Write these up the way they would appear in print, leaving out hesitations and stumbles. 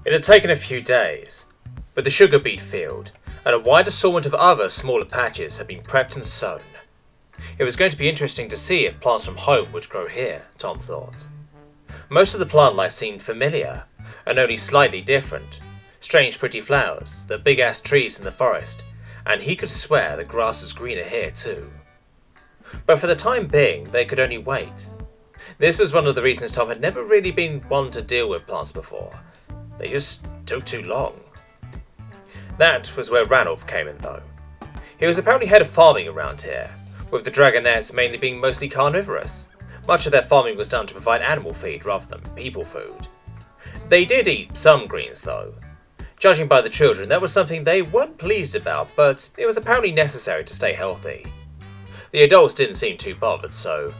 It had taken a few days, but the sugar beet field and a wide assortment of other smaller patches had been prepped and sown. It was going to be interesting to see if plants from home would grow here, Tom thought. Most of the plant life seemed familiar, and only slightly different. Strange pretty flowers, the big-ass trees in the forest, and he could swear the grass was greener here too. But for the time being, they could only wait. This was one of the reasons Tom had never really been one to deal with plants before. They just took too long. That was where Ranulph came in though. He was apparently head of farming around here, with the dragonettes mainly being mostly carnivorous. Much of their farming was done to provide animal feed rather than people food. They did eat some greens though. Judging by the children, that was something they weren't pleased about, but it was apparently necessary to stay healthy. The adults didn't seem too bothered, so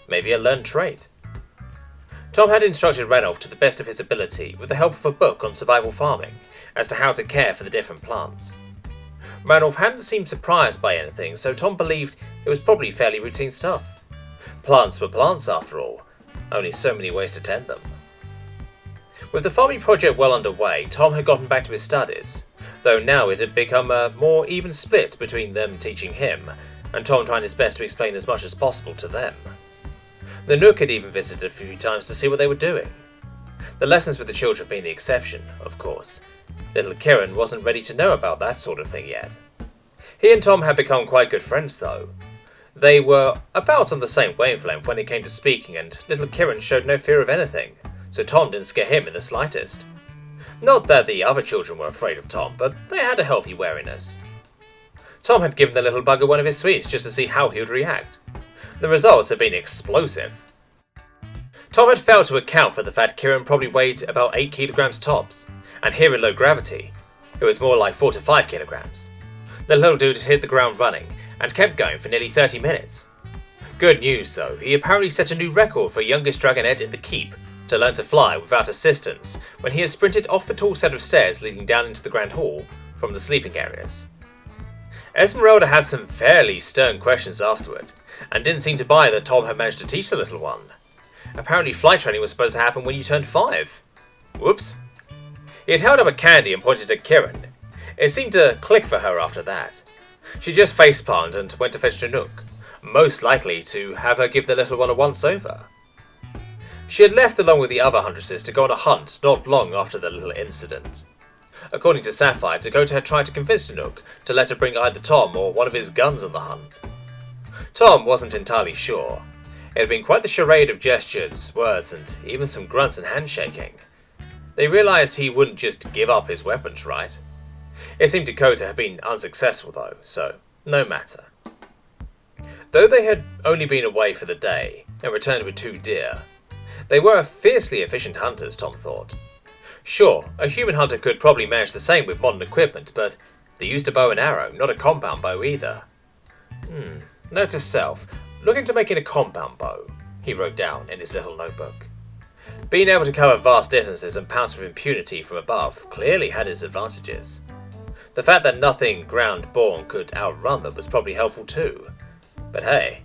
maybe a learned trait. Tom had instructed Ranulph to the best of his ability with the help of a book on survival farming as to how to care for the different plants. Ranulph hadn't seemed surprised by anything, so Tom believed it was probably fairly routine stuff. Plants were plants after all, only so many ways to tend them. With the farming project well underway, Tom had gotten back to his studies, though now it had become a more even split between them teaching him, and Tom trying his best to explain as much as possible to them. The Nook had even visited a few times to see what they were doing. The lessons with the children being the exception, of course. Little Kieran wasn't ready to know about that sort of thing yet. He and Tom had become quite good friends though. They were about on the same wavelength when it came to speaking, and little Kieran showed no fear of anything, so Tom didn't scare him in the slightest. Not that the other children were afraid of Tom, but they had a healthy wariness. Tom had given the little bugger one of his sweets just to see how he would react. The results had been explosive. Tom had failed to account for the fact Kieran probably weighed about 8 kilograms tops, and here in low gravity, it was more like 4 to 5 kilograms. The little dude had hit the ground running, and kept going for nearly 30 minutes. Good news though, he apparently set a new record for youngest dragonette in the keep to learn to fly without assistance when he had sprinted off the tall set of stairs leading down into the Grand Hall from the sleeping areas. Esmeralda had some fairly stern questions afterward, and didn't seem to buy that Tom had managed to teach the little one. Apparently flight training was supposed to happen when you turned 5. Whoops. He had held up a candy and pointed at Kieran. It seemed to click for her after that. She just facepalmed and went to fetch Nook, most likely to have her give the little one a once-over. She had left along with the other Huntresses to go on a hunt not long after the little incident. According to Sapphire, Dakota had tried to convince Nook to let her bring either Tom or one of his guns on the hunt. Tom wasn't entirely sure. It had been quite the charade of gestures, words, and even some grunts and handshaking. They realised he wouldn't just give up his weapons, right? It seemed Dakota had been unsuccessful though, so no matter. Though they had only been away for the day, and returned with 2 deer, they were fiercely efficient hunters, Tom thought. Sure, a human hunter could probably manage the same with modern equipment, but they used a bow and arrow, not a compound bow either. Note to self, look into making a compound bow, he wrote down in his little notebook. Being able to cover vast distances and pounce with impunity from above clearly had its advantages. The fact that nothing ground-born could outrun them was probably helpful too. But hey,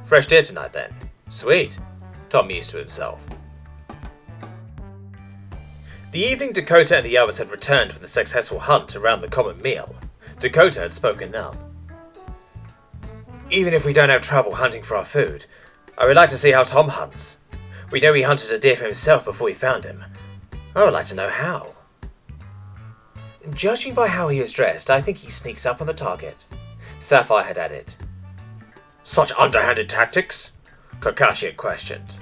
fresh deer tonight then. Sweet, Tom mused to himself. The evening Dakota and the others had returned from the successful hunt around the common meal, Dakota had spoken up. Even if we don't have trouble hunting for our food, I would like to see how Tom hunts. We know he hunted a deer for himself before we found him. I would like to know how. Judging by how he is dressed, I think he sneaks up on the target, Sapphire had added. Such underhanded tactics? Kakashi had questioned.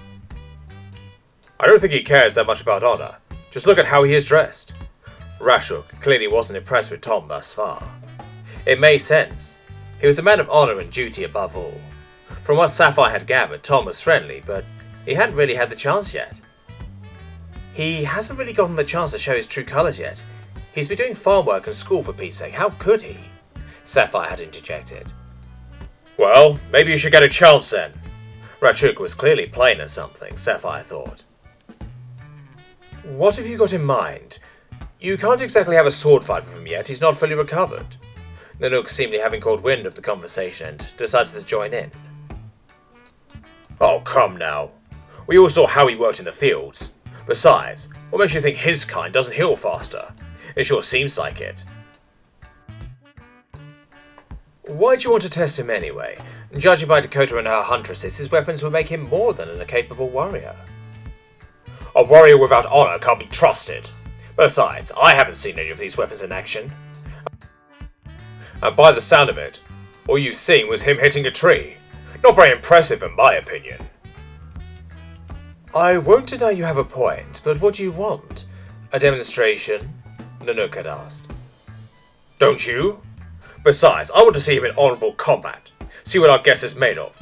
I don't think he cares that much about honor. Just look at how he is dressed. Rashuk clearly wasn't impressed with Tom thus far. It made sense. He was a man of honor and duty above all. From what Sapphire had gathered, Tom was friendly, but he hadn't really had the chance yet. He hasn't really gotten the chance to show his true colours yet. He's been doing farm work and school for Pete's sake. How could he? Sapphire had interjected. Well, maybe you should get a chance then. Rashuk was clearly playing at something, Sapphire thought. What have you got in mind? You can't exactly have a sword fight with him yet. He's not fully recovered. Nanook seemingly having caught wind of the conversation and decided to join in. Oh, come now. We all saw how he worked in the fields. Besides, what makes you think his kind doesn't heal faster? It sure seems like it. Why'd you want to test him anyway? Judging by Dakota and her Huntresses, his weapons would make him more than a capable warrior. A warrior without honor can't be trusted. Besides, I haven't seen any of these weapons in action. And by the sound of it, all you've seen was him hitting a tree. Not very impressive in my opinion. I won't deny you have a point, but what do you want? A demonstration? Nanook had asked. Don't you? Besides, I want to see him in honourable combat. See what our guest is made of.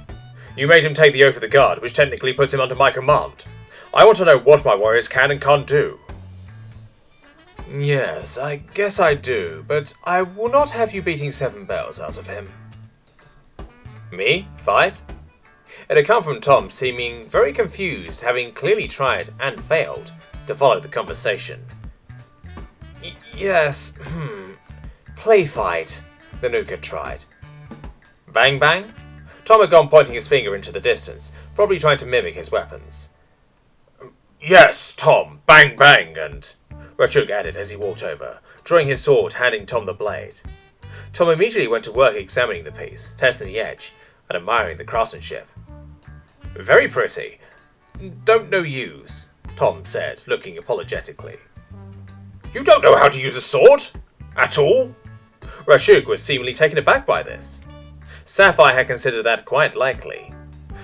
You made him take the oath of the guard, which technically puts him under my command. I want to know what my warriors can and can't do. Yes, I guess I do, but I will not have you beating 7 bells out of him. Me? Fight? It had come from Tom, seeming very confused, having clearly tried and failed to follow the conversation. Yes, play fight, the Nook had tried. Bang bang? Tom had gone pointing his finger into the distance, probably trying to mimic his weapons. Yes, Tom, bang bang, and Rachuk added as he walked over, drawing his sword, handing Tom the blade. Tom immediately went to work examining the piece, testing the edge, and admiring the craftsmanship. Very pretty. Don't know use, Tom said, looking apologetically. You don't know how to use a sword? At all? Rachuk was seemingly taken aback by this. Sapphire had considered that quite likely.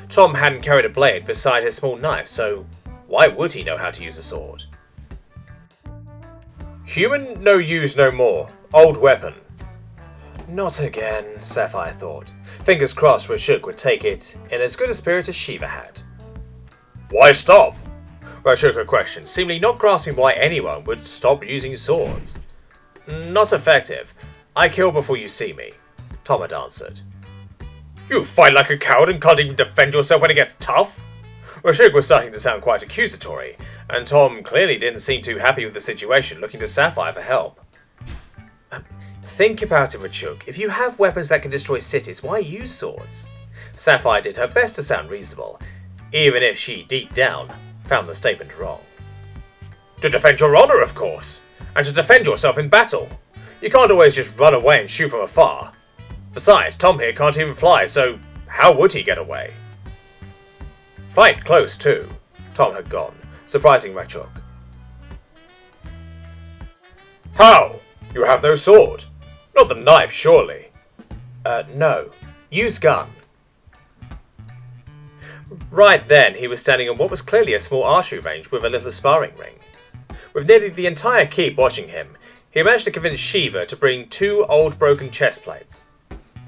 Tom hadn't carried a blade beside his small knife, so why would he know how to use a sword? Human, no use no more. Old weapon. Not again, Sapphire thought. Fingers crossed Rachuk would take it in as good a spirit as Shiva had. Why stop? Rachuk questioned, seemingly not grasping why anyone would stop using swords. Not effective. I kill before you see me, Tom had answered. You fight like a coward and can't even defend yourself when it gets tough? Rachuk was starting to sound quite accusatory, and Tom clearly didn't seem too happy with the situation, looking to Sapphire for help. Think about it, Rachuk. If you have weapons that can destroy cities, why use swords? Sapphire did her best to sound reasonable, even if she, deep down, found the statement wrong. To defend your honor, of course, and to defend yourself in battle. You can't always just run away and shoot from afar. Besides, Tom here can't even fly, so how would he get away? Fight close, too. Tom had gone, surprising Rachuk. How? You have no sword? Not the knife, surely? No. Use gun. Right then, he was standing on what was clearly a small archery range with a little sparring ring. With nearly the entire keep watching him, he managed to convince Shiva to bring 2 old broken chest plates.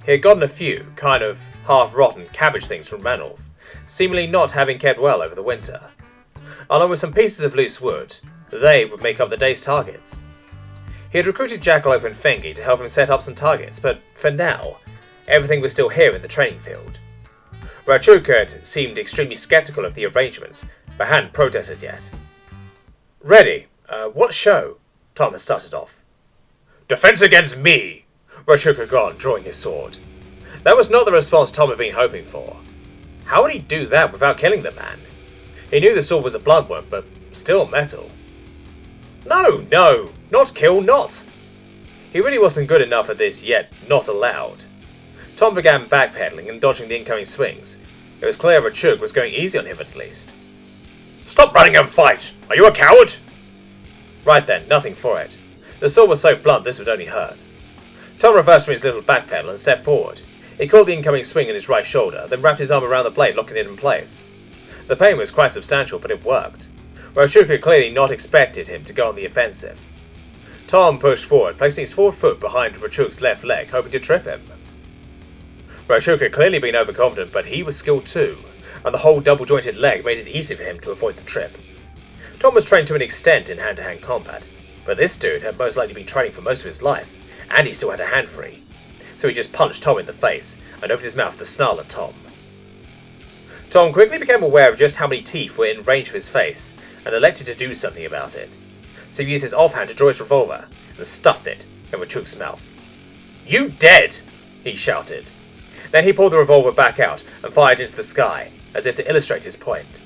He had gotten a few, kind of half-rotten cabbage things from Ranulph, seemingly not having kept well over the winter. Along with some pieces of loose wood, they would make up the day's targets. He had recruited Jackalope and Fengi to help him set up some targets, but for now, everything was still here in the training field. Rachuk had seemed extremely skeptical of the arrangements, but hadn't protested yet. Ready. What show? Tom had started off. Defense against me! Rachuk had gone, drawing his sword. That was not the response Tom had been hoping for. How would he do that without killing the man? He knew the sword was a blunt one, but still metal. No, not kill, not. He really wasn't good enough at this yet, not allowed. Tom began backpedaling and dodging the incoming swings. It was clear Rachuk was going easy on him at least. Stop running and fight! Are you a coward? Right then, nothing for it. The sword was so blunt this would only hurt. Tom reversed from his little backpedal and stepped forward. He caught the incoming swing in his right shoulder, then wrapped his arm around the blade, locking it in place. The pain was quite substantial, but it worked. Rachuk had clearly not expected him to go on the offensive. Tom pushed forward, placing his forward foot behind Rachuk's left leg, hoping to trip him. Rachuk had clearly been overconfident, but he was skilled too, and the whole double-jointed leg made it easy for him to avoid the trip. Tom was trained to an extent in hand-to-hand combat, but this dude had most likely been training for most of his life, and he still had a hand free. So he just punched Tom in the face, and opened his mouth to snarl at Tom. Tom quickly became aware of just how many teeth were in range of his face, and elected to do something about it. So he used his offhand to draw his revolver, and stuffed it in Rachuk's mouth. You dead! He shouted. Then he pulled the revolver back out, and fired into the sky, as if to illustrate his point.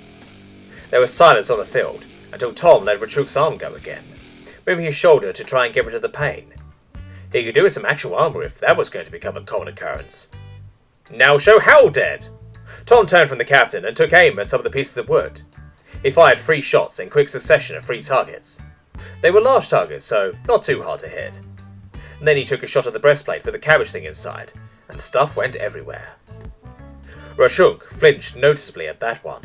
There was silence on the field, until Tom let Rachuk's arm go again, moving his shoulder to try and get rid of the pain. He could do with some actual armor if that was going to become a common occurrence. Now show how dead! Tom turned from the captain and took aim at some of the pieces of wood. He fired 3 shots in quick succession at 3 targets. They were large targets, so not too hard to hit. And then he took a shot at the breastplate with the cabbage thing inside, and stuff went everywhere. Rachuk flinched noticeably at that one.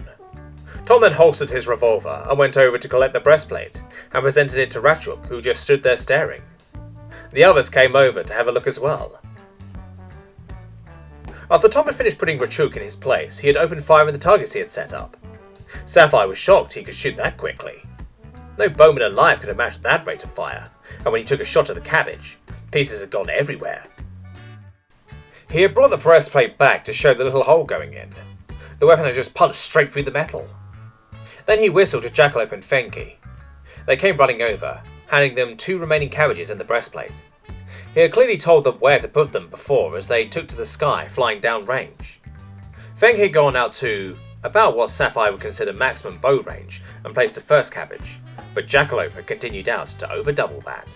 Tom then holstered his revolver and went over to collect the breastplate, and presented it to Rachuk, who just stood there staring. The others came over to have a look as well. After Tom had finished putting Rachuk in his place, he had opened fire on the targets he had set up. Sapphire was shocked he could shoot that quickly. No bowman alive could have matched that rate of fire, and when he took a shot at the cabbage, pieces had gone everywhere. He had brought the breastplate back to show the little hole going in. The weapon had just punched straight through the metal. Then he whistled to Jackalope and Fenki. They came running over, handing them 2 remaining cabbages and the breastplate. He had clearly told them where to put them before as they took to the sky, flying down range. Fenki had gone out to about what Sapphire would consider maximum bow range and placed the first cabbage, but Jackalope had continued out to over double that.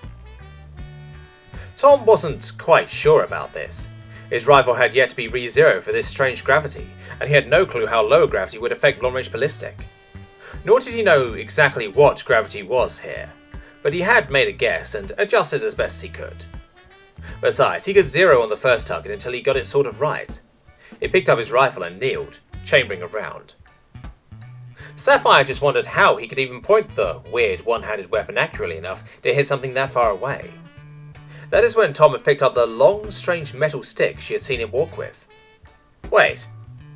Tom wasn't quite sure about this. His rifle had yet to be re-zeroed for this strange gravity, and he had no clue how low gravity would affect long-range ballistic. Nor did he know exactly what gravity was here, but he had made a guess and adjusted as best he could. Besides, he could zero on the first target until he got it sort of right. He picked up his rifle and kneeled, chambering around. Sapphire just wondered how he could even point the weird one-handed weapon accurately enough to hit something that far away. That is when Tom had picked up the long, strange metal stick she had seen him walk with. Wait,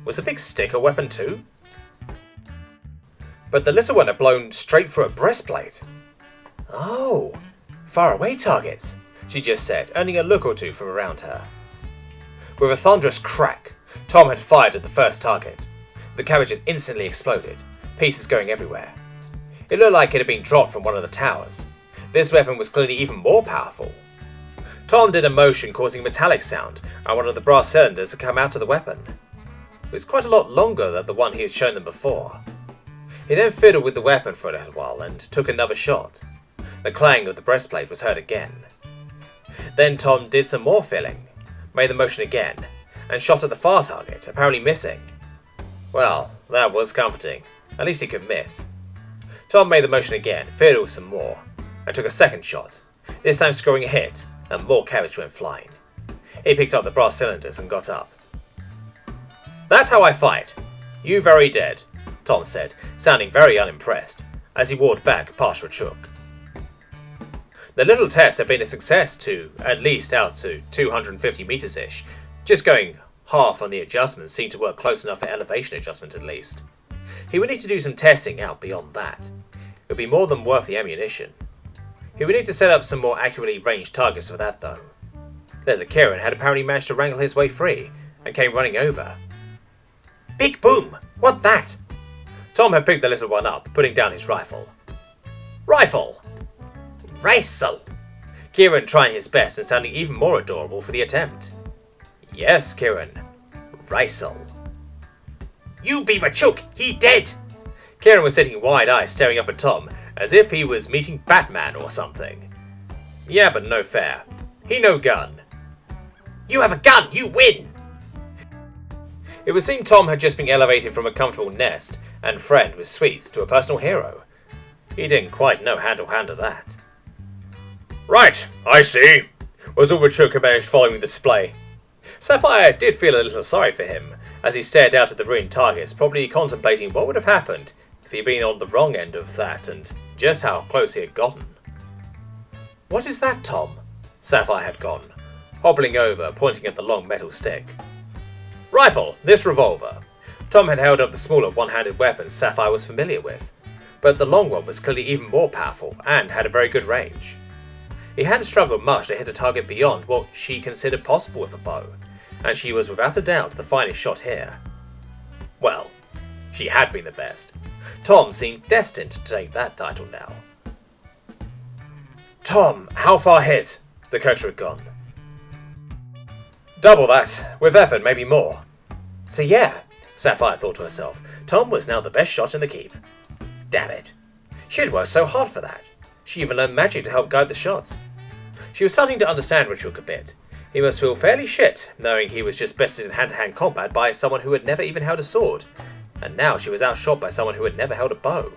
was the big stick a weapon too? But the little one had blown straight through a breastplate. Oh, far away targets, she just said, earning a look or two from around her. With a thunderous crack, Tom had fired at the first target. The cabbage had instantly exploded, pieces going everywhere. It looked like it had been dropped from one of the towers. This weapon was clearly even more powerful. Tom did a motion causing a metallic sound, and one of the brass cylinders had come out of the weapon. It was quite a lot longer than the one he had shown them before. He then fiddled with the weapon for a little while and took another shot. The clang of the breastplate was heard again. Then Tom did some more filling, made the motion again, and shot at the far target, apparently missing. Well, that was comforting. At least he could miss. Tom made the motion again, fiddled some more, and took a second shot, this time scoring a hit, and more cabbage went flying. He picked up the brass cylinders and got up. "That's how I fight. You very dead," Tom said, sounding very unimpressed, as he walked back past Rachuk. The little test had been a success to at least out to 250 meters-ish. Just going half on the adjustments seemed to work close enough for elevation adjustment at least. He would need to do some testing out beyond that. It would be more than worth the ammunition. He would need to set up some more accurately ranged targets for that though. Little Kieran had apparently managed to wrangle his way free, and came running over. "Big boom! What that?" Tom had picked the little one up, putting down his rifle. "Rifle! Rifle!" Kieran trying his best and sounding even more adorable for the attempt. "Yes, Kieran. Rifle." "You be Rachuk! He dead!" Kieran was sitting wide-eyed staring up at Tom, as if he was meeting Batman or something. "Yeah, but no fair. He no gun." "You have a gun! You win!" It would seem Tom had just been elevated from a comfortable nest and friend with sweets to a personal hero. He didn't quite know how to handle that. "Right, I see," was all Rachuk had managed following the display. Sapphire did feel a little sorry for him, as he stared out at the ruined targets, probably contemplating what would have happened if he'd been on the wrong end of that and just how close he had gotten. "What is that, Tom?" Sapphire had gone, hobbling over, pointing at the long metal stick. "Rifle, this revolver." Tom had held up the smaller one-handed weapon Sapphire was familiar with, but the long one was clearly even more powerful and had a very good range. He hadn't struggled much to hit a target beyond what she considered possible with a bow, and she was without a doubt the finest shot here. Well, she had been the best. Tom seemed destined to take that title now. "Tom, how far hit?" the coach had gone. "Double that. With effort, maybe more." So yeah, Sapphire thought to herself, Tom was now the best shot in the keep. Damn it. She had worked so hard for that. She even learned magic to help guide the shots. She was starting to understand Richuk a bit. He must feel fairly shit, knowing he was just bested in hand-to-hand combat by someone who had never even held a sword. And now she was outshot by someone who had never held a bow.